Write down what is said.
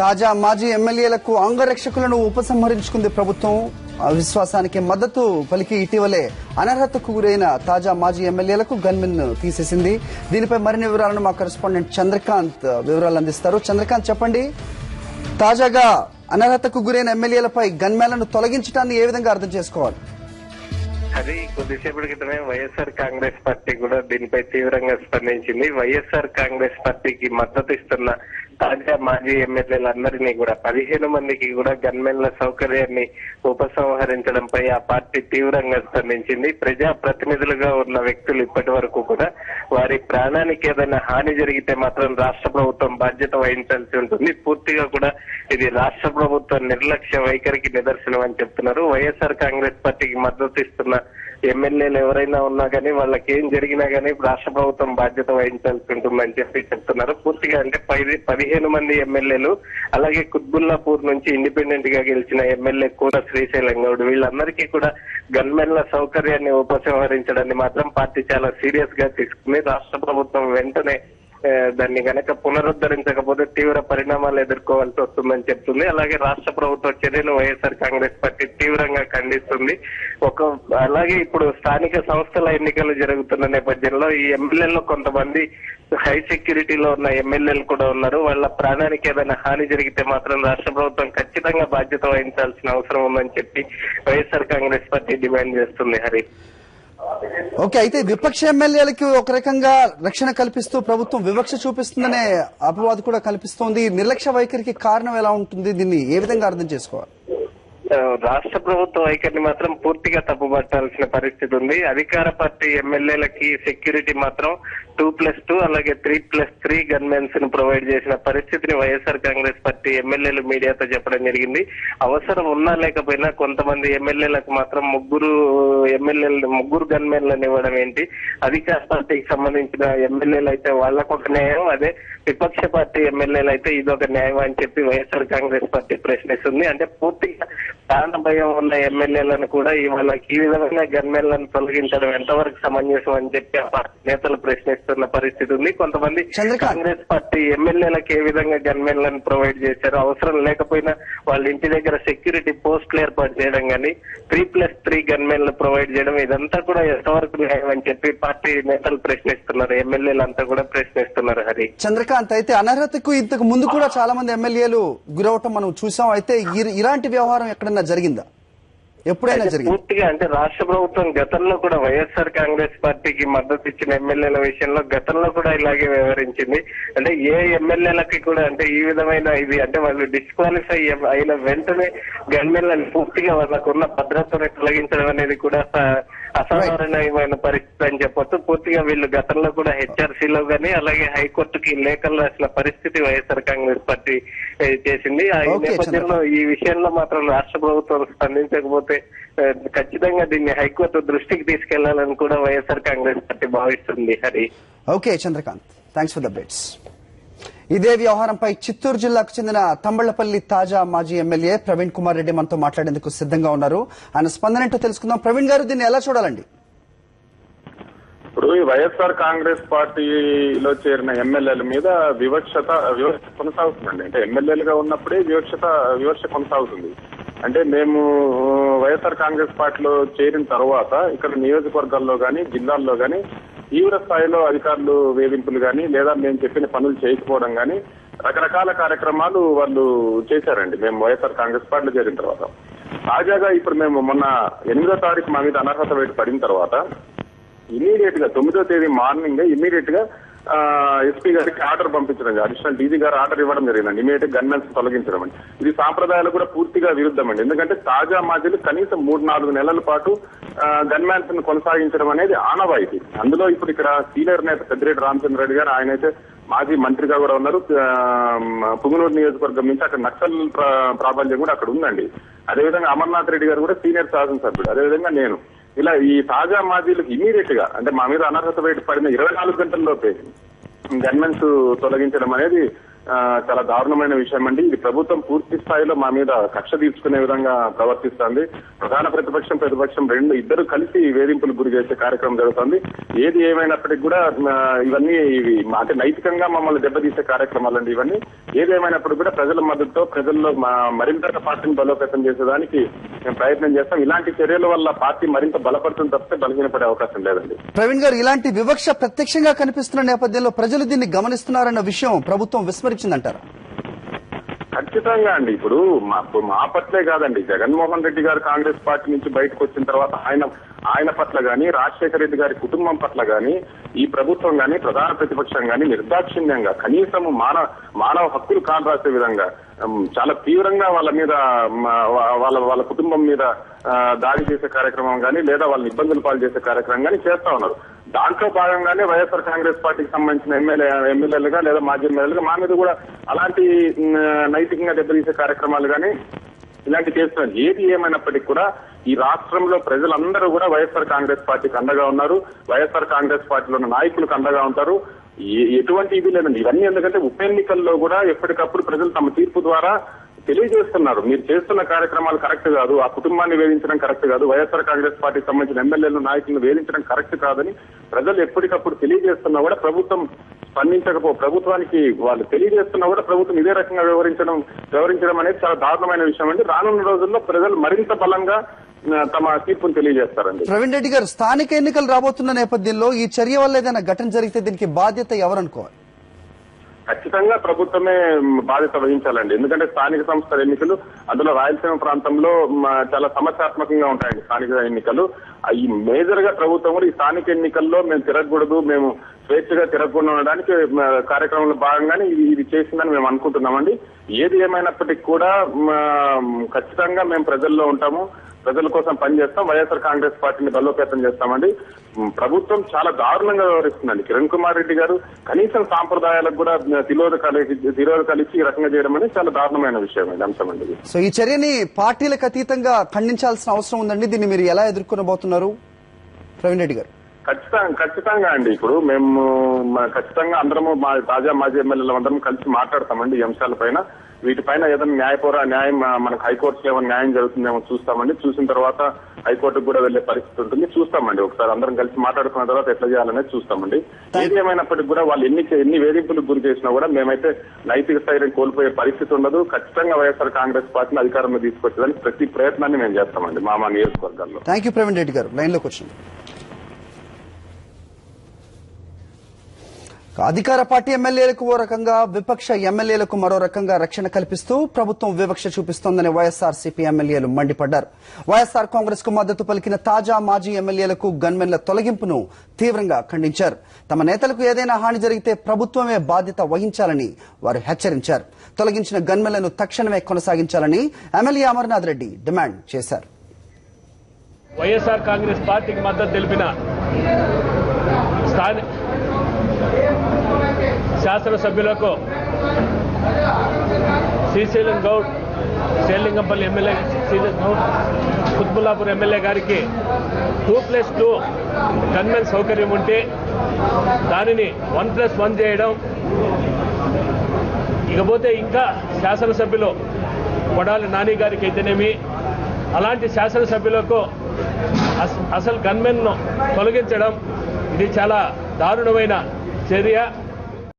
తాజా మాజీ ఎమ్మెల్యేలకు అంగరక్షకులను ఉపసంహరించుకుంది ప్రభుత్వం. అవిశ్వాసానికి మద్దతు పలికి ఇటీవలే అనర్హతకు గురైన తాజా మాజీ ఎమ్మెల్యేలకు గన్మెన్ తీసేసింది. దీనిపై మరిన్ని వివరాలను మా కరెస్పాండెంట్ చంద్రకాంత్ వివరాలు అందిస్తారు. చంద్రకాంత్, చెప్పండి, తాజాగా అనర్హతకు గురైన ఎమ్మెల్యేలపై గన్మెన్లను తొలగించడాన్ని ఏ విధంగా అర్థం చేసుకోవాలి? అది కొద్దిసేపటి క్రితమే వైఎస్ఆర్ కాంగ్రెస్ పార్టీ కూడా దీనిపై తీవ్రంగా స్పందించింది. వైఎస్ఆర్ కాంగ్రెస్ పార్టీకి మద్దతు ఇస్తున్న తాజా మాజీ ఎమ్మెల్యేలందరినీ కూడా 15 మందికి కూడా గన్మెన్ల సౌకర్యాన్ని ఉపసంహరించడంపై ఆ పార్టీ తీవ్రంగా స్పందించింది. ప్రజా ప్రతినిధులుగా ఉన్న వ్యక్తులు ఇప్పటి వరకు కూడా వారి ప్రాణానికి ఏదైనా హాని జరిగితే మాత్రం రాష్ట్ర ప్రభుత్వం బాధ్యత వహించాల్సి ఉంటుంది. పూర్తిగా కూడా ఇది రాష్ట్ర ప్రభుత్వం నిర్లక్ష్య వైఖరికి నిదర్శనం అని చెప్తున్నారు. వైఎస్ఆర్ కాంగ్రెస్ పార్టీకి మద్దతు ఇస్తున్న ఎమ్మెల్యేలు ఎవరైనా ఉన్నా కానీ వాళ్ళకి ఏం జరిగినా కానీ రాష్ట్ర ప్రభుత్వం బాధ్యత వహించాల్సి ఉంటుందని చెప్తున్నారు. పూర్తిగా అంటే 15 మంది ఎమ్మెల్యేలు, అలాగే కుత్బుల్లాపూర్ నుంచి ఇండిపెండెంట్ గా గెలిచిన ఎమ్మెల్యే కూర శ్రీశైలం గౌడ్, వీళ్ళందరికీ కూడా గన్మెన్ల సౌకర్యాన్ని ఉపసంహరించడాన్ని మాత్రం పార్టీ చాలా సీరియస్ గా తీసుకుంది. రాష్ట్ర ప్రభుత్వం వెంటనే దాన్ని గనక పునరుద్ధరించకపోతే తీవ్ర పరిణామాలు ఎదుర్కోవాల్సి వస్తుందని చెప్తుంది. అలాగే రాష్ట్ర ప్రభుత్వ చర్యను వైఎస్ఆర్ కాంగ్రెస్ పార్టీ తీవ్రంగా ఖండిస్తుంది. అలాగే ఇప్పుడు స్థానిక సంస్థల ఎన్నికలు జరుగుతున్న నేపథ్యంలో ఈ ఎమ్మెల్యేల్లో కొంతమంది హై సెక్యూరిటీలో ఉన్న ఎమ్మెల్యేలు కూడా ఉన్నారు. వాళ్ళ ప్రాణానికి ఏదైనా హాని జరిగితే మాత్రం రాష్ట్ర ప్రభుత్వం ఖచ్చితంగా బాధ్యత వహించాల్సిన అవసరం ఉందని చెప్పి వైఎస్ఆర్ కాంగ్రెస్ పార్టీ డిమాండ్ చేస్తుంది. హరి, ఓకే, అయితే విపక్ష ఎమ్మెల్యేలకు ఒక రకంగా రక్షణ కల్పిస్తూ ప్రభుత్వం వివక్ష చూపిస్తుందనే అపవాదు కూడా కల్పిస్తోంది. నిర్లక్ష్య వైఖరికి కారణం ఎలా ఉంటుంది? దీన్ని ఏ విధంగా అర్థం చేసుకోవాలి? రాష్ట్ర ప్రభుత్వ వైఖరిని మాత్రం పూర్తిగా తప్పుపట్టాల్సిన పరిస్థితి ఉంది. అధికార పార్టీ ఎమ్మెల్యేలకి సెక్యూరిటీ మాత్రం 2+2 అలాగే 3+3 గన్మెన్స్ ను ప్రొవైడ్ చేసిన పరిస్థితిని వైఎస్ఆర్ కాంగ్రెస్ పార్టీ ఎమ్మెల్యేలు మీడియాతో చెప్పడం జరిగింది. అవసరం ఉన్నా లేకపోయినా కొంతమంది ఎమ్మెల్యేలకు మాత్రం ముగ్గురు గన్మెన్లను ఇవ్వడం ఏంటి? అధికార పార్టీకి సంబంధించిన ఎమ్మెల్యేలు అయితే వాళ్ళకు ఒక న్యాయం, అదే విపక్ష పార్టీ ఎమ్మెల్యేలు అయితే ఇదొక న్యాయం అని చెప్పి వైఎస్ఆర్ కాంగ్రెస్ పార్టీ ప్రశ్నిస్తుంది. అంటే పూర్తిగా ప్రాణ భయం ఉన్న ఎమ్మెల్యేలను కూడా ఇవాళ ఈ విధమైన గన్మెన్లను తొలగించడం ఎంతవరకు సమంజసం అని చెప్పి ఆ పార్టీ నేతలు ప్రశ్నిస్తున్న పరిస్థితి ఉంది. కొంతమంది కాంగ్రెస్ పార్టీ ఎమ్మెల్యేలకు ఏ విధంగా గన్మెన్లను ప్రొవైడ్ చేశారు, అవసరం లేకపోయినా వాళ్ళ ఇంటి దగ్గర సెక్యూరిటీ పోస్టులు ఏర్పాటు చేయడం కానీ 3+3 గన్మెన్లు ప్రొవైడ్ చేయడం, ఇదంతా కూడా ఎంతవరకు న్యాయం అని చెప్పి పార్టీ నేతలు ప్రశ్నిస్తున్నారు, ఎమ్మెల్యేలంతా కూడా ప్రశ్నిస్తున్నారు. హరి, చంద్రకాంత్, అయితే అనర్హతకు ఇంతకు ముందు కూడా చాలా మంది ఎమ్మెల్యేలు గురవటం మనం చూసాం. అయితే ఇలాంటి వ్యవహారం ఎక్కడన్నా జరిగిందా? ఎప్పుడైనా జరిగింది? పూర్తిగా అంటే రాష్ట్ర ప్రభుత్వం గతంలో కూడా వైఎస్ఆర్ కాంగ్రెస్ పార్టీకి మద్దతు ఇచ్చిన ఎమ్మెల్యేల విషయంలో గతంలో కూడా ఇలాగే వ్యవహరించింది. అంటే ఏ ఎమ్మెల్యేలకి కూడా అంటే ఈ విధమైన ఇది అంటే వాళ్ళు డిస్క్వాలిఫై అయిన వెంటనే గన్మెన్లను పూర్తిగా వాళ్ళకున్న భద్రతను తొలగించడం అనేది కూడా అసాధారణమైన పరిస్థితి అని చెప్పొచ్చు. పూర్తిగా వీళ్ళు గతంలో కూడా హెచ్ఆర్సీలో గానీ అలాగే హైకోర్టుకి లేఖలు రాసిన పరిస్థితి వైఎస్ఆర్ కాంగ్రెస్ పార్టీ చేసింది. ఈ నేపథ్యంలో ఈ విషయంలో మాత్రం రాష్ట్ర ప్రభుత్వం స్పందించకపోతే ఖచ్చితంగా దీన్ని హైకోర్టు దృష్టికి తీసుకెళ్లాలని కూడా వైఎస్ఆర్ కాంగ్రెస్ పార్టీ భావిస్తుంది. Hari, okay Chandrakant, thanks for the updates. ఇదే వ్యవహారంపై చిత్తూరు జిల్లాకు చెందిన తంబళ్లపల్లి తాజా మాజీ ఎమ్మెల్యే ప్రవీణ్ కుమార్ రెడ్డి మనతో మాట్లాడేందుకు సిద్ధంగా ఉన్నారు. ఆయన స్పందన ఏంటో తెలుసుకుందాం. ప్రవీణ్ గారు, దీన్ని ఎలా చూడాలండి? ఇప్పుడు వైఎస్ఆర్ కాంగ్రెస్ పార్టీలో చేరిన ఎమ్మెల్యేల మీద వివక్ష కొనసాగుతుందండి. అంటే ఎమ్మెల్యేలుగా ఉన్నప్పుడే వివక్ష కొనసాగుతుంది. అంటే మేము వైఎస్ఆర్ కాంగ్రెస్ పార్టీలో చేరిన తర్వాత ఇక్కడ నియోజకవర్గాల్లో గానీ జిల్లాల్లో గానీ తీవ్ర స్థాయిలో అధికారులు వేధింపులు గానీ లేదా మేము చెప్పిన పనులు చేయకపోవడం గానీ రకరకాల కార్యక్రమాలు వాళ్ళు చేశారండి మేము వైఎస్ఆర్ కాంగ్రెస్ పార్టీలో చేరిన తర్వాత. తాజాగా ఇప్పుడు మేము మొన్న 8వ తారీఖు మా మీద అనర్హత వేటు పడిన తర్వాత ఇమీడియట్ గా 9వ తేదీ మార్నింగ్ ఇమీడియట్ గా ఎస్పీ గారికి ఆర్డర్ పంపించడం, అడిషనల్ డీజీ గారు ఆర్డర్ ఇవ్వడం జరిగిందండి. ఇమీడియట్ గన్మెన్స్ తొలగించడం అండి. ఇది సాంప్రదాయాలు కూడా పూర్తిగా విరుద్ధం అండి. ఎందుకంటే తాజా మాజీలు కనీసం 3-4 నెలల పాటు గన్మెన్స్ ను కొనసాగించడం అనేది ఆనవాయితీ. అందులో ఇప్పుడు ఇక్కడ సీనియర్ నేత పెద్దిరెడ్డి రామచంద్రరెడ్డి గారు, ఆయన అయితే మాజీ మంత్రిగా కూడా ఉన్నారు. పుంగనూరు నియోజకవర్గం నుంచి అక్కడ నక్సల్ ప్రాబల్యం కూడా అక్కడ ఉందండి. అదేవిధంగా అమర్నాథ్ రెడ్డి గారు కూడా సీనియర్ శాసనసభ్యుడు. అదేవిధంగా నేను ఇలా ఈ తాజా మాజీలకు ఇమీడియట్ గా అంటే మా మీద అనర్హత వేటు పడిన 24 గంటల్లోపే గన్మెన్స్ తొలగించడం అనేది చాలా దారుణమైన విషయం అండి. ఇది ప్రభుత్వం పూర్తి స్థాయిలో మా మీద కక్ష తీర్చుకునే విధంగా ప్రవర్తిస్తోంది. ప్రధాన ప్రతిపక్షం ఇద్దరు కలిసి వేధింపులు గురి చేసే కార్యక్రమం జరుగుతుంది. ఏది ఏమైనప్పటికీ కూడా ఇవన్నీ అంటే నైతికంగా మమ్మల్ని దెబ్బతీసే కార్యక్రమాలండి ఇవన్నీ. ఏదేమైనప్పుడు కూడా ప్రజల మద్దతుతో ప్రజల్లో మరింత పార్టీని బలోపేతం చేసేదానికి మేము ప్రయత్నం చేస్తాం. ఇలాంటి చర్యల వల్ల పార్టీ మరింత బలపడుతుంది తప్పితే బలహీనపడే అవకాశం లేదండి. ప్రవీణ్ గారు, ఇలాంటి వివక్ష ప్రత్యక్షంగా కనిపిస్తున్న నేపథ్యంలో ప్రజలు దీన్ని గమనిస్తున్నారన్న విషయం ప్రభుత్వం విస్మరించిందంటారా? ఖచ్చితంగా అండి. ఇప్పుడు మా పట్లే కాదండి, జగన్మోహన్ రెడ్డి గారు కాంగ్రెస్ పార్టీ నుంచి బయటకు వచ్చిన తర్వాత ఆయన పట్ల గాని, రాజశేఖర రెడ్డి గారి కుటుంబం పట్ల గాని, ఈ ప్రభుత్వం గాని, ప్రధాన ప్రతిపక్షం గాని నిర్దాక్షిణ్యంగా కనీసం మానవ హక్కులు కాలు రాసే విధంగా చాలా తీవ్రంగా వాళ్ళ మీద వాళ్ళ కుటుంబం మీద దాడి చేసే కార్యక్రమం గాని, లేదా వాళ్ళని ఇబ్బందులు పాలు చేసే కార్యక్రమం గాని చేస్తా ఉన్నారు. దాంట్లో భాగంగానే వైఎస్ఆర్ కాంగ్రెస్ పార్టీకి సంబంధించిన ఎమ్మెల్యేలుగా లేదా మాజీ ఎమ్మెల్యేలుగా మా మీద కూడా అలాంటి నైతికంగా దెబ్బతీసే కార్యక్రమాలు గాని ఇలాంటి చేస్తున్నారు. ఏది ఏమైనప్పటికీ కూడా ఈ రాష్ట్రంలో ప్రజలందరూ కూడా వైఎస్ఆర్ కాంగ్రెస్ పార్టీకి అండగా ఉన్నారు. వైఎస్ఆర్ కాంగ్రెస్ పార్టీలో ఉన్న నాయకులకు అండగా ఉంటారు. ఎటువంటి ఇది లేదండి. ఇవన్నీ ఎందుకంటే ఉప ఎన్నికల్లో కూడా ఎప్పటికప్పుడు ప్రజలు తమ తీర్పు ద్వారా తెలియజేస్తున్నారు. మీరు చేస్తున్న కార్యక్రమాలు కరెక్ట్ కాదు, ఆ కుటుంబాన్ని వేధించడం కరెక్ట్ కాదు, వైఎస్ఆర్ కాంగ్రెస్ పార్టీకి సంబంధించిన ఎమ్మెల్యేలు నాయకులను వేధించడం కరెక్ట్ కాదని ప్రజలు ఎప్పటికప్పుడు తెలియజేస్తున్నా కూడా ప్రభుత్వం ప్రభుత్వానికి వాళ్ళు తెలియజేస్తున్నా కూడా ప్రభుత్వం ఇదే రకంగా వ్యవహరించడం అనేది చాలా దారుణమైన విషయం అండి. రానున్న రోజుల్లో ప్రజలు మరింత బలంగా తమ తీర్పును తెలియజేస్తారండి. ప్రవీణ్ రెడ్డి గారు, స్థానిక ఎన్నికలు రాబోతున్న నేపథ్యంలో ఈ చర్య వల్ల ఏదైనా ఘటన జరిగితే దీనికి బాధ్యత ఎవరనుకోవాలి? ఖచ్చితంగా ప్రభుత్వమే బాధ్యత వహించాలండి. ఎందుకంటే స్థానిక సంస్థల ఎన్నికలు, అందులో రాయలసీమ ప్రాంతంలో చాలా సమస్యాత్మకంగా ఉంటాయండి స్థానిక ఎన్నికలు. ఈ మేజర్ గా ప్రభుత్వం కూడా ఈ స్థానిక ఎన్నికల్లో మేము తిరగకూడదు, మేము స్వేచ్ఛగా తిరగకుండా ఉండడానికి కార్యక్రమంలో భాగంగానే ఇది చేసిందని మేము అనుకుంటున్నామండి. ఏది ఏమైనప్పటికీ కూడా ఖచ్చితంగా మేము ప్రజల్లో ఉంటాము, ప్రజల కోసం పనిచేస్తాం, వైఎస్ఆర్ కాంగ్రెస్ పార్టీని బలోపేతం చేస్తామండి. ప్రభుత్వం చాలా దారుణంగా వ్యవహరిస్తుందండి. కిరణ్ కుమార్ రెడ్డి గారు కనీసం సాంప్రదాయాలకు కూడా తిరోధ కలిసి ఈ రకంగా చేయడం అనేది చాలా దారుణమైన విషయం అండి, అంశం అండి. సో ఈ చర్యని పార్టీలకు అతీతంగా ఖండించాల్సిన అవసరం ఉందండి. దీన్ని మీరు ఎలా ఎదుర్కొనబోతున్నారు ప్రవీణ్ రెడ్డి గారు? ఖచ్చితంగా అండి. ఇప్పుడు మేము ఖచ్చితంగా అందరము తాజా మాజీ ఎమ్మెల్యేలు అందరం కలిసి మాట్లాడతామండి ఈ అంశాలపైన. వీటిపైన ఏదైనా న్యాయం మనకు హైకోర్టులో ఏమైనా న్యాయం జరుగుతుందేమో చూస్తామండి. చూసిన తర్వాత హైకోర్టుకు కూడా వెళ్లే పరిస్థితి ఉంటుంది, చూస్తామండి. ఒకసారి అందరం కలిసి మాట్లాడుకున్న తర్వాత ఎట్లా చేయాలనేది చూస్తామండి. ఏది ఏమైనప్పటికీ కూడా వాళ్ళు ఎన్ని వేధింపులకు గురి చేసినా కూడా మేమైతే నైతిక స్థైర్యం కోల్పోయే పరిస్థితి ఉండదు. ఖచ్చితంగా వైఎస్ఆర్ కాంగ్రెస్ పార్టీని అధికారంలో తీసుకొచ్చేదానికి ప్రతి ప్రయత్నాన్ని మేము చేస్తామండి మా నియోజకవర్గాల్లో. థ్యాంక్ యూ ప్రవీణ్ రెడ్డి గారు, లైన్ లోకి వచ్చింది. అధికార పార్టీ ఎమ్మెల్యేలకు ఓ రకంగా, విపక్ష ఎమ్మెల్యేలకు మరో రకంగా రక్షణ కల్పిస్తూ ప్రభుత్వం వివక్ష చూపిస్తోందని వైఎస్ఆర్సీపీ ఎమ్మెల్యేలు మండిపడ్డారు. వైఎస్ఆర్ కాంగ్రెస్ కు మద్దతు పలికిన తాజా మాజీ ఎమ్మెల్యేలకు గన్మెన్ల తొలగింపును తీవ్రంగా ఖండించారు. తమ నేతలకు ఏదైనా హాని జరిగితే ప్రభుత్వమే బాధ్యత వహించాలని వారు హెచ్చరించారు. తొలగించిన గన్మెన్లను తక్షణమే కొనసాగించాలని ఎమ్మెల్యే అమర్నాథ్ రెడ్డి డిమాండ్ చేశారు. వైఎస్ఆర్ కాంగ్రెస్ పార్టీకి మద్దతు తెలిపిన శాసనసభ్యులకు శ్రీశైలం గౌడ్, శ్రీలింగంపల్లి ఎమ్మెల్యే శ్రీశైలం గౌడ్, కుత్బుల్లాపూర్ ఎమ్మెల్యే గారికి 2+2 గన్మెన్ సౌకర్యం ఉంటే దానిని 1+1 చేయడం, ఇకపోతే ఇంకా శాసనసభ్యులు కొడాలి నాని గారికి అయితేనేమి అలాంటి శాసనసభ్యులకు అసలు గన్మెన్ను తొలగించడం ఇది చాలా దారుణమైన చర్య.